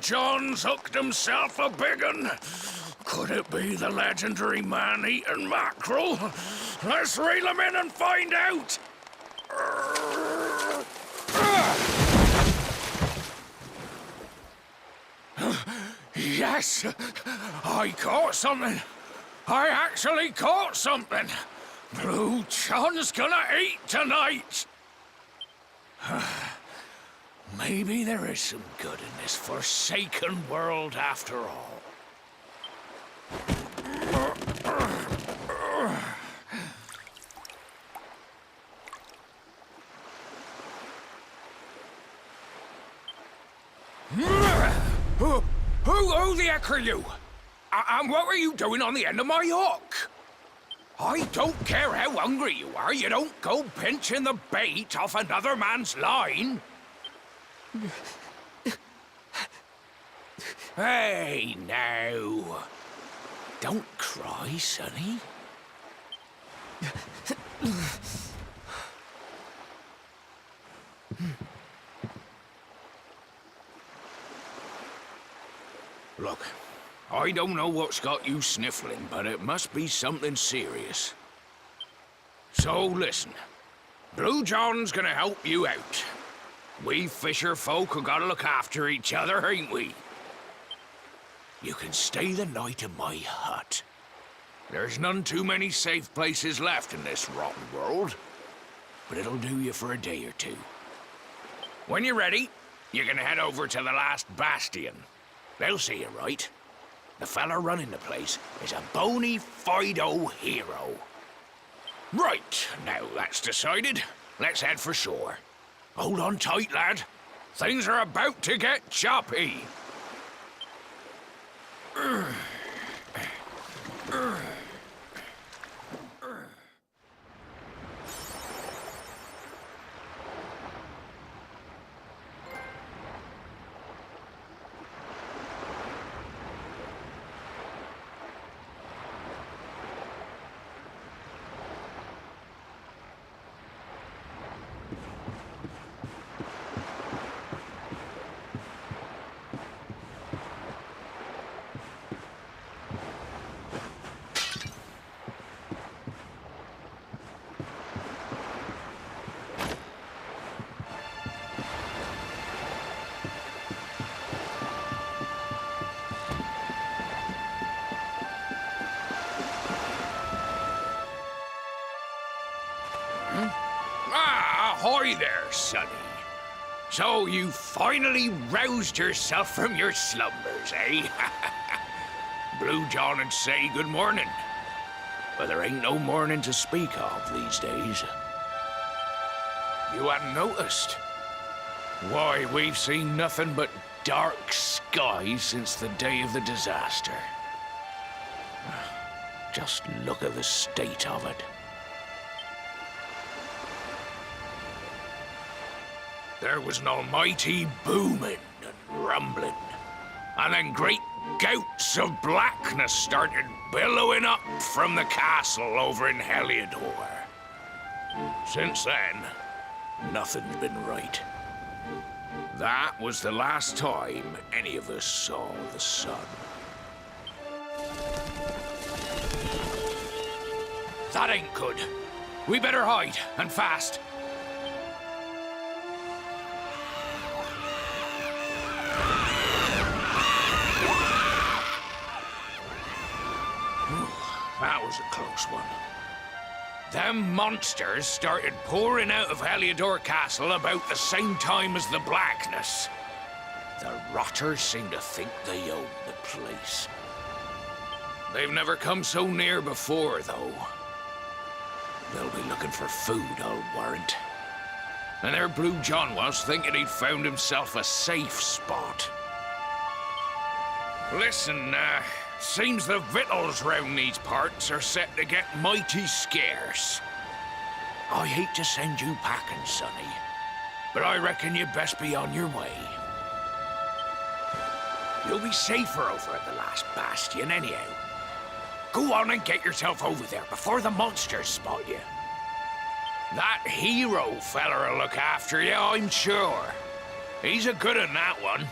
John's hooked himself a big un. Could it be the legendary man-eating mackerel? Let's reel him in and find out! Yes! I caught something! I actually caught something! Blue John's gonna eat tonight! Maybe there is some good in this forsaken world after all. Who the heck are you? And what were you doing on the end of my hook? I don't care how hungry you are, you don't go pinching the bait off another man's line. Hey, now. Don't cry, sonny. Look, I don't know what's got you sniffling, but it must be something serious. So listen, Blue John's gonna help you out. We fisher folk have gotta look after each other, ain't we? You can stay the night in my hut. There's none too many safe places left in this rotten world, but it'll do you for a day or two. When you're ready, you can head over to the Last Bastion. They'll see you right. The fella running the place is a bona fide hero. Right, now that's decided. Let's head for shore. Hold on tight, lad. Things are about to get choppy. Ahoy there, sonny. So you finally roused yourself from your slumbers, eh? Blue John would say good morning. But there ain't no morning to speak of these days. You hadn't noticed? Why, we've seen nothing but dark skies since the day of the disaster. Just look at the state of it. There was an almighty booming and rumbling, and then great gouts of blackness started billowing up from the castle over in Heliodor. Since then, nothing's been right. That was the last time any of us saw the sun. That ain't good. We better hide, and fast. That was a close one. Them monsters started pouring out of Heliodor Castle about the same time as the blackness. The rotters seem to think they own the place. They've never come so near before, though. They'll be looking for food, I'll warrant. And there Blue John was, thinking he'd found himself a safe spot. Listen, seems the victuals round these parts are set to get mighty scarce. I hate to send you packing, sonny, but I reckon you'd best be on your way. You'll be safer over at the Last Bastion anyhow. Go on and get yourself over there before the monsters spot you. That hero feller'll look after you, I'm sure. He's a good un, that one.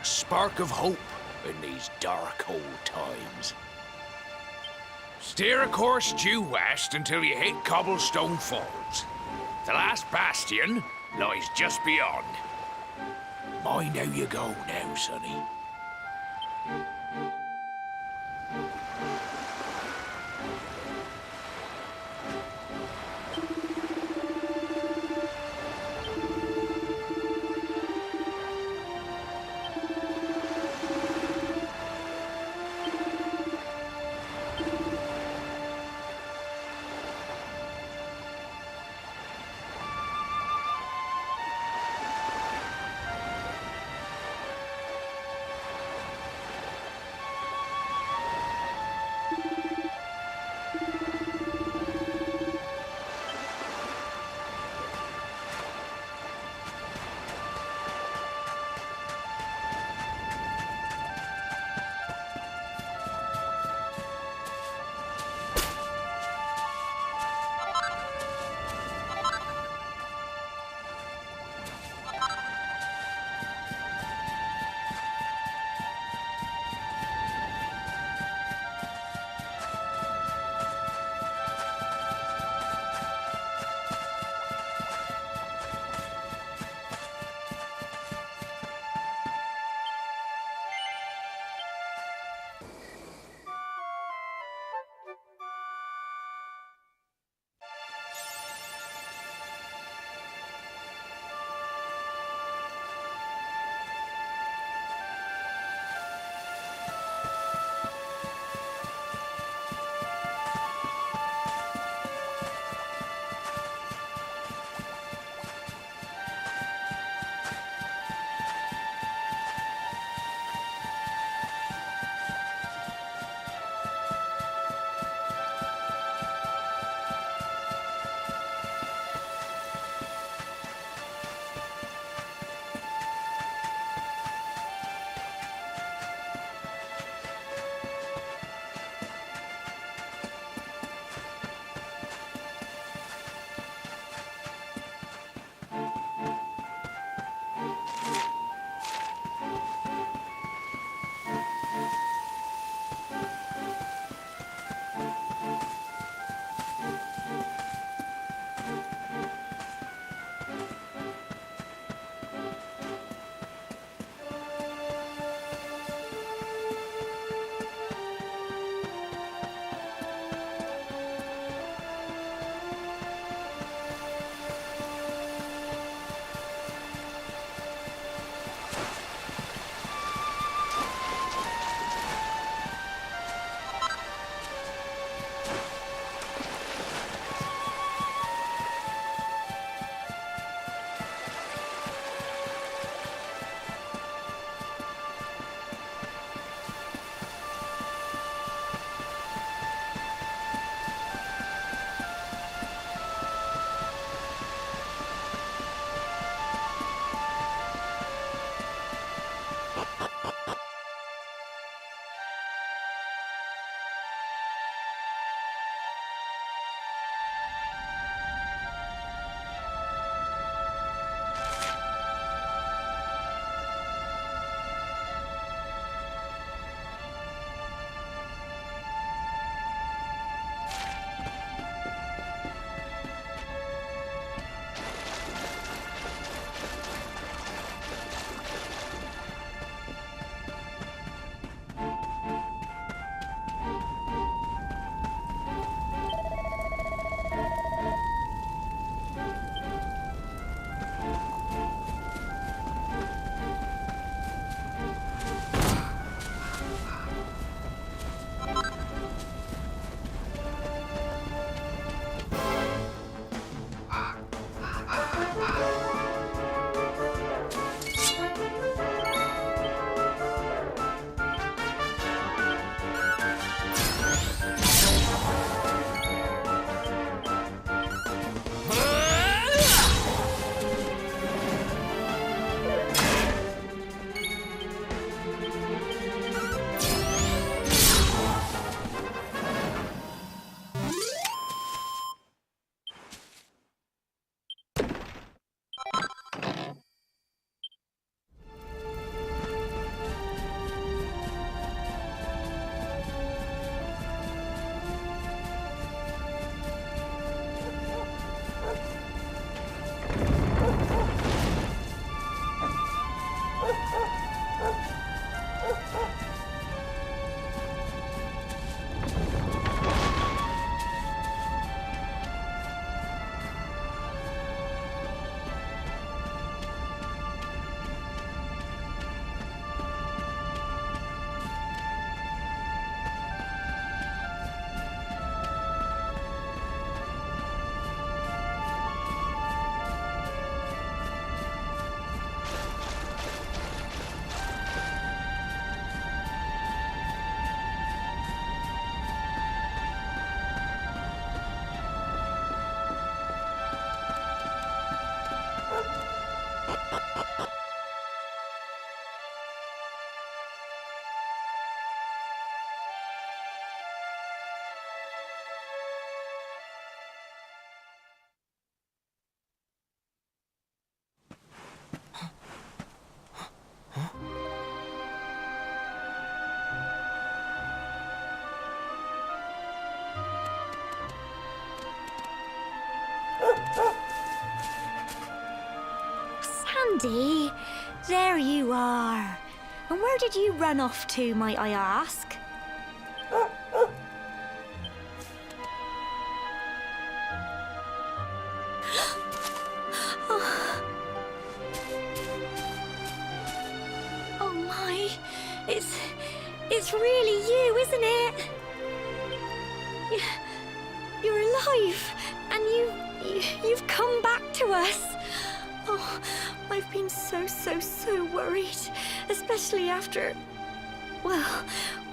A spark of hope in these dark old times. Steer a course due west until you hit Cobblestone Falls. The Last Bastion lies just beyond. Mind how you go now, sonny. Sandy, there you are. And where did you run off to, might I ask? Oh my, it's really you, isn't it? You're alive, and you've come back to us. Oh, I've been so worried, especially after, well,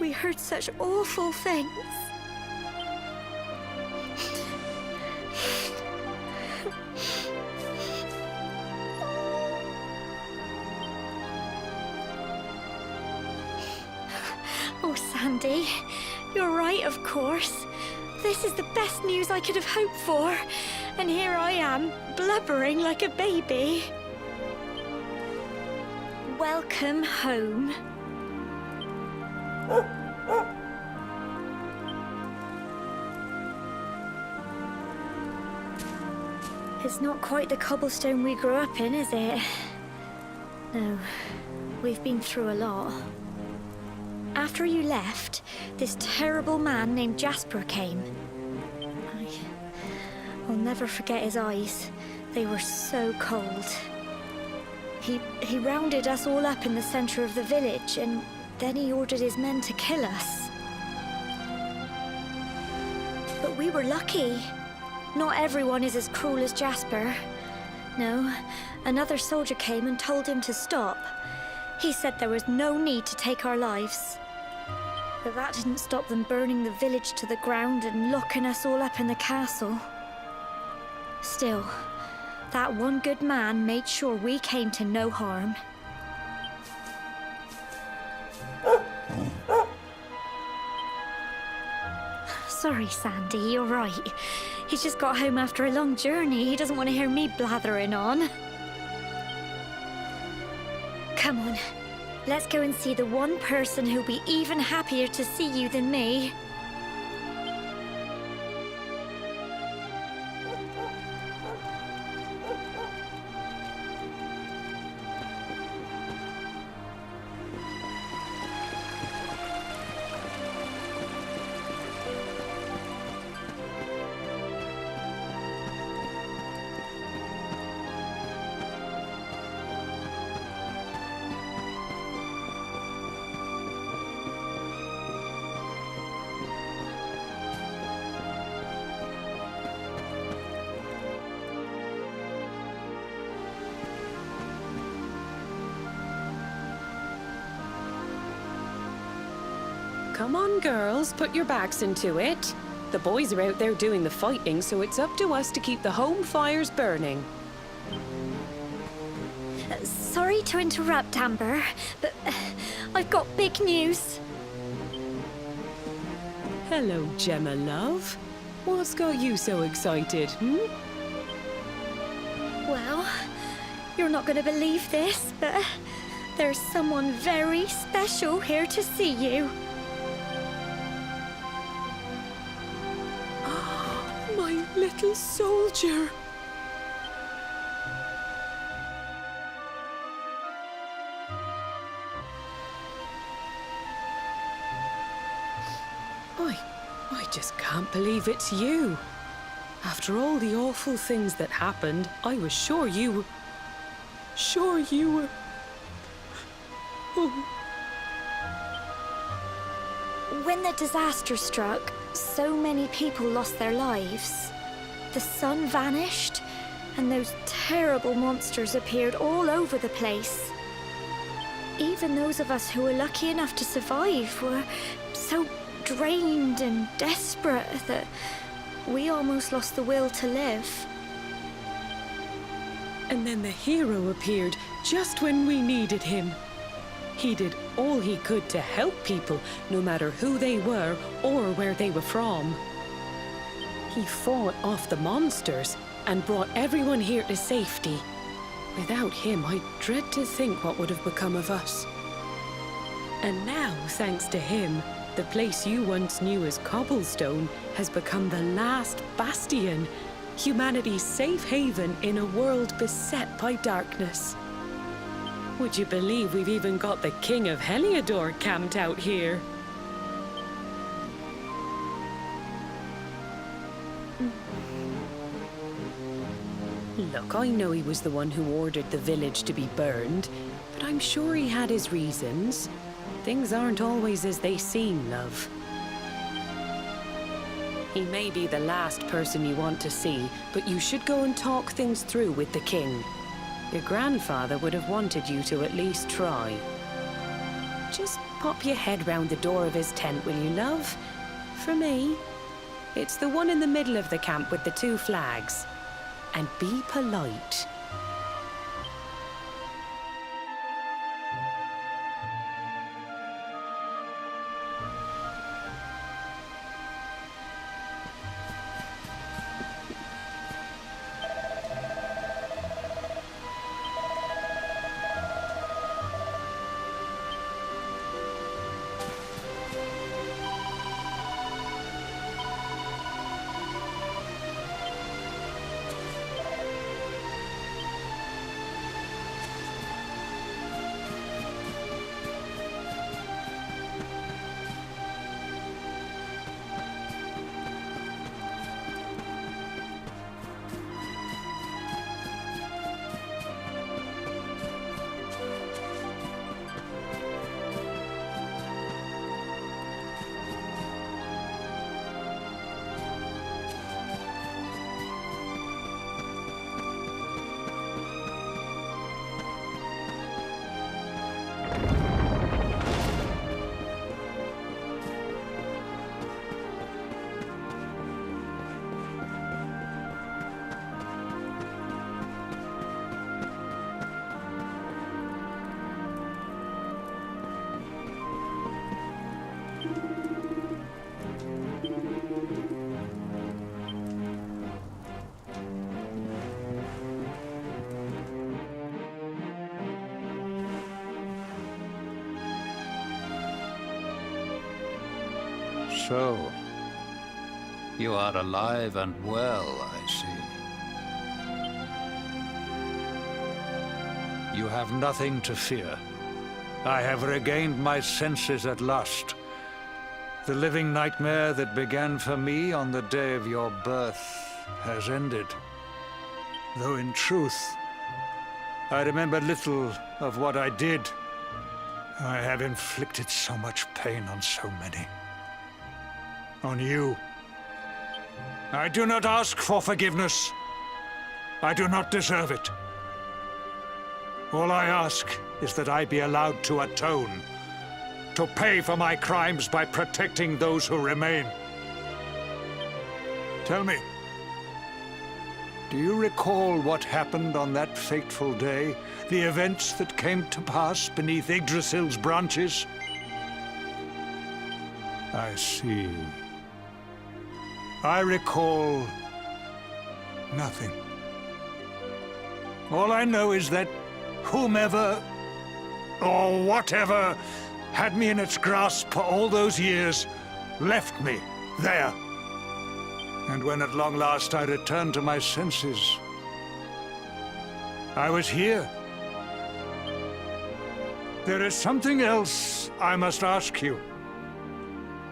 we heard such awful things. Oh, Sandy, you're right, of course. This is the best news I could have hoped for. And here I am, blubbering like a baby. Welcome home. It's not quite the cobblestone we grew up in, is it? No, we've been through a lot. After you left, this terrible man named Jasper came. I'll never forget his eyes. They were so cold. He rounded us all up in the center of the village, and then he ordered his men to kill us. But we were lucky. Not everyone is as cruel as Jasper. No, another soldier came and told him to stop. He said there was no need to take our lives. But that didn't stop them burning the village to the ground and locking us all up in the castle. Still, that one good man made sure we came to no harm. Sorry, Sandy, you're right. He's just got home after a long journey. He doesn't want to hear me blathering on. Come on, let's go and see the one person who'll be even happier to see you than me. Come on, girls, put your backs into it. The boys are out there doing the fighting, so it's up to us to keep the home fires burning. Sorry to interrupt, Amber, but I've got big news. Hello, Gemma, love. What's got you so excited, Well, you're not going to believe this, but there's someone very special here to see you. My little soldier. I just can't believe it's you. After all the awful things that happened, I was sure you were... Oh. When the disaster struck, so many people lost their lives. The sun vanished, and those terrible monsters appeared all over the place. Even those of us who were lucky enough to survive were so drained and desperate that we almost lost the will to live. And then the hero appeared just when we needed him. He did all he could to help people, no matter who they were or where they were from. He fought off the monsters and brought everyone here to safety. Without him, I dread to think what would have become of us. And now, thanks to him, the place you once knew as Cobblestone has become the Last Bastion, humanity's safe haven in a world beset by darkness. Would you believe we've even got the King of Heliodor camped out here? Look, I know he was the one who ordered the village to be burned, but I'm sure he had his reasons. Things aren't always as they seem, love. He may be the last person you want to see, but you should go and talk things through with the king. Your grandfather would have wanted you to at least try. Just pop your head round the door of his tent, will you, love? For me, it's the one in the middle of the camp with the 2 flags. And be polite. So, you are alive and well, I see. You have nothing to fear. I have regained my senses at last. The living nightmare that began for me on the day of your birth has ended. Though in truth, I remember little of what I did. I have inflicted so much pain on so many. On you. I do not ask for forgiveness. I do not deserve it. All I ask is that I be allowed to atone, to pay for my crimes by protecting those who remain. Tell me, do you recall what happened on that fateful day? The events that came to pass beneath Yggdrasil's branches? I see. I recall nothing. All I know is that whomever or whatever had me in its grasp for all those years left me there. And when at long last I returned to my senses, I was here. There is something else I must ask you.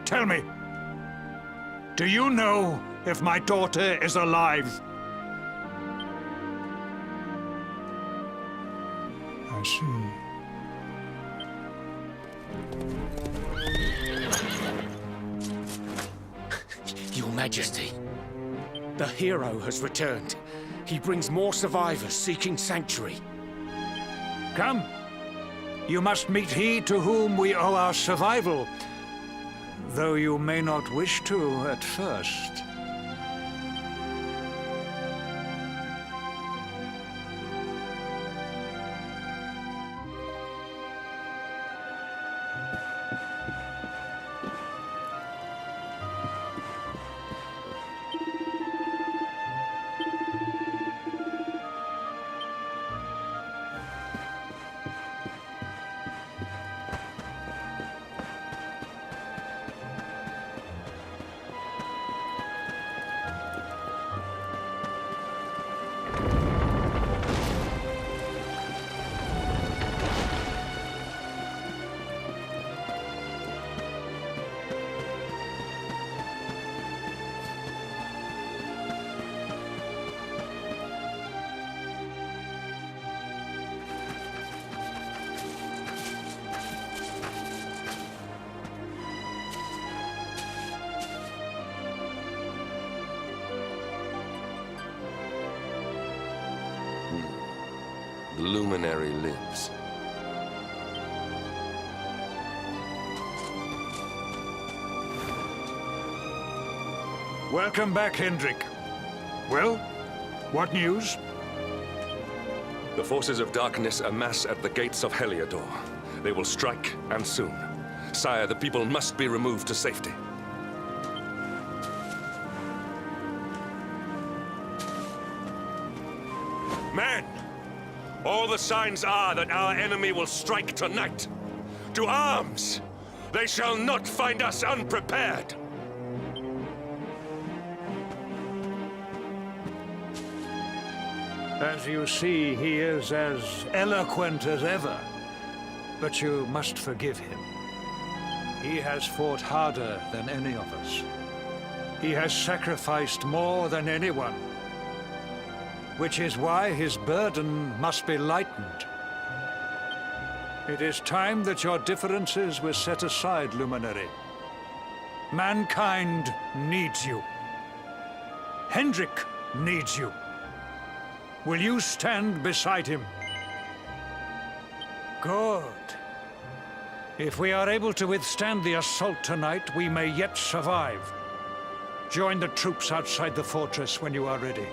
Tell me. Do you know if my daughter is alive? I see. Your Majesty, the hero has returned. He brings more survivors seeking sanctuary. Come. You must meet he to whom we owe our survival. Though you may not wish to at first. The Luminary lives. Welcome back, Hendrik. Well, what news? The forces of darkness amass at the gates of Heliodor. They will strike, and soon. Sire, the people must be removed to safety. Men! All the signs are that our enemy will strike tonight. To arms! They shall not find us unprepared! As you see, he is as eloquent as ever. But you must forgive him. He has fought harder than any of us. He has sacrificed more than anyone. Which is why his burden must be lightened. It is time that your differences were set aside, Luminary. Mankind needs you. Hendrik needs you. Will you stand beside him? Good. If we are able to withstand the assault tonight, we may yet survive. Join the troops outside the fortress when you are ready.